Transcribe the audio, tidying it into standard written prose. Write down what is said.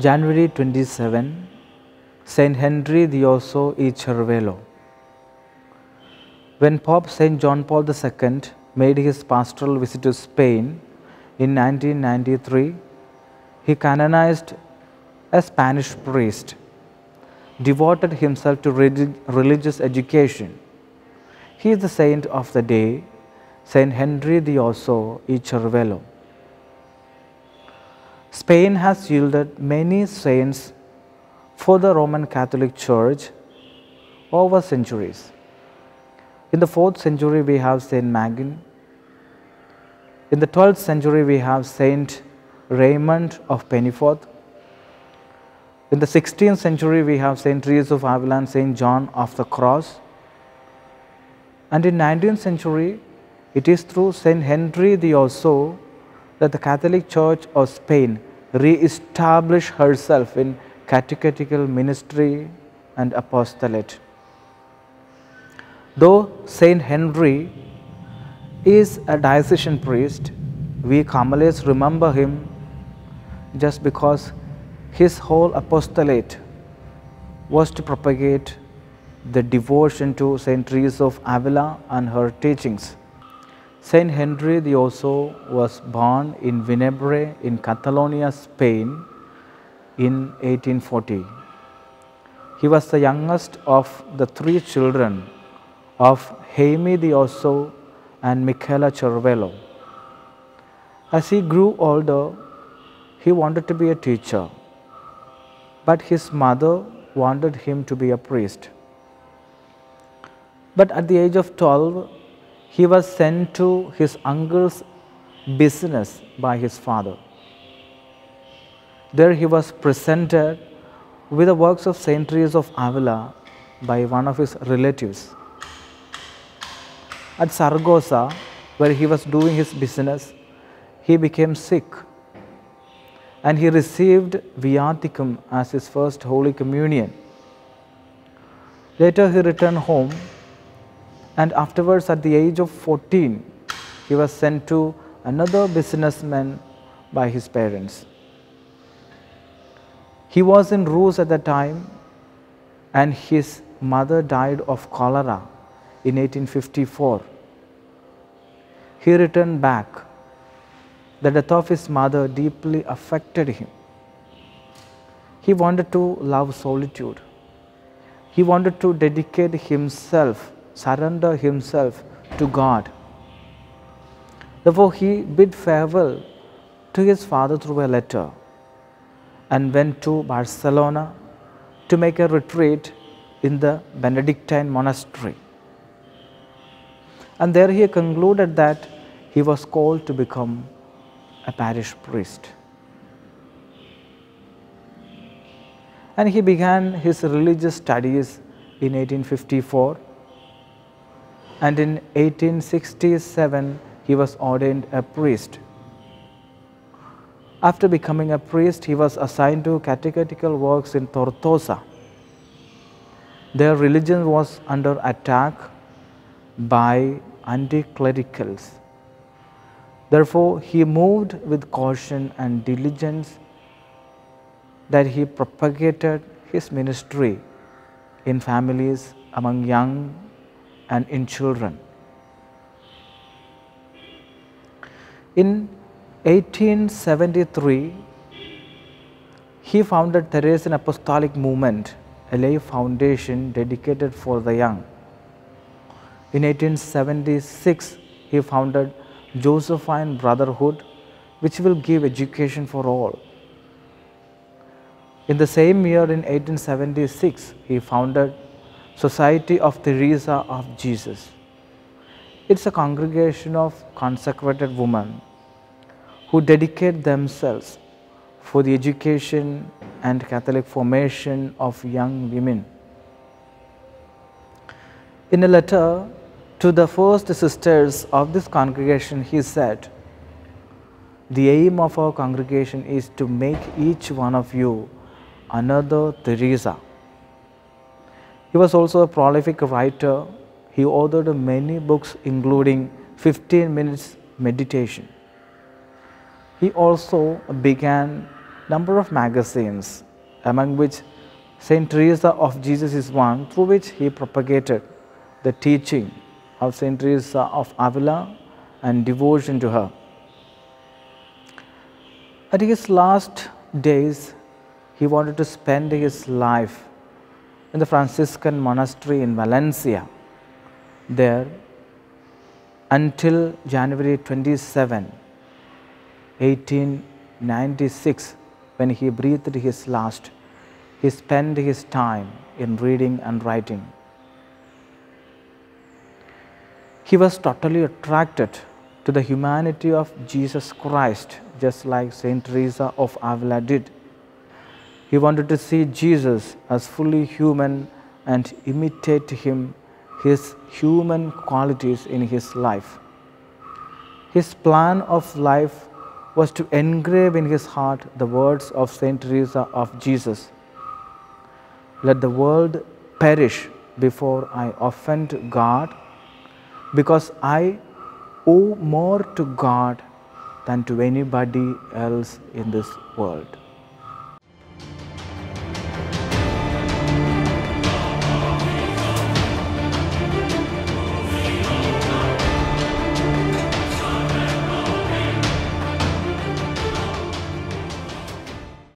January 27, St. Henry the Osso Y Cervello. When Pope St. John Paul II made his pastoral visit to Spain in 1993, he canonized a Spanish priest, devoted himself to religious education. He is the saint of the day, St. Henry the Osso Y Cervello. Spain has yielded many saints for the Roman Catholic Church over centuries. In the 4th century, we have St. Magin. In the 12th century, we have St. Raymond of Pennyforth. In the 16th century, we have St. Teresa of Avila and St. John of the Cross. And in 19th century, it is through St. Henry the Osso that the Catholic Church of Spain re-established herself in catechetical ministry and apostolate. Though St. Henry is a diocesan priest, we Carmelites remember him just because his whole apostolate was to propagate the devotion to St. Teresa of Avila and her teachings. St. Henry the Osso was born in Vinebre in Catalonia, Spain in 1840. He was the youngest of the 3 children of Jaime the Osso and Michaela Cervello. As he grew older, he wanted to be a teacher, but his mother wanted him to be a priest. But at the age of 12, he was sent to his uncle's business by his father. There he was presented with the works of St. Teresa of Avila by one of his relatives. At Saragossa, where he was doing his business, he became sick and he received viaticum as his first Holy Communion. Later he returned home, and afterwards at the age of 14, he was sent to another businessman by his parents. He was in Rus at the time, and his mother died of cholera in 1854. He returned back. The death of his mother deeply affected him. He wanted to love solitude. He wanted to dedicate himself, surrender himself to God. Therefore, he bid farewell to his father through a letter and went to Barcelona to make a retreat in the Benedictine monastery. And there he concluded that he was called to become a parish priest. And he began his religious studies in 1854. And in 1867, he was ordained a priest. After becoming a priest, he was assigned to catechetical works in Tortosa. Their religion was under attack by anti-clericals. Therefore, he moved with caution and diligence that he propagated his ministry in families, among young and in children. In 1873, he founded Theresian Apostolic Movement, a lay foundation dedicated for the young. In 1876, he founded Josephine Brotherhood, which will give education for all. In the same year, in 1876, he founded Society of Teresa of Jesus. It's a congregation of consecrated women who dedicate themselves for the education and Catholic formation of young women. In a letter to the first sisters of this congregation, he said, "The aim of our congregation is to make each one of you another Teresa." He was also a prolific writer. He authored many books, including 15 Minutes Meditation. He also began a number of magazines, among which St Teresa of Jesus is one, through which he propagated the teaching of St Teresa of Avila and devotion to her. At his last days, he wanted to spend his life in the Franciscan monastery in Valencia, there until January 27, 1896, when he breathed his last. He spent his time in reading and writing. He was totally attracted to the humanity of Jesus Christ, just like St Teresa of Avila did. He wanted to see Jesus as fully human and imitate him, his human qualities in his life. His plan of life was to engrave in his heart the words of St Teresa of Jesus, "Let the world perish before I offend God, because I owe more to God than to anybody else in this world."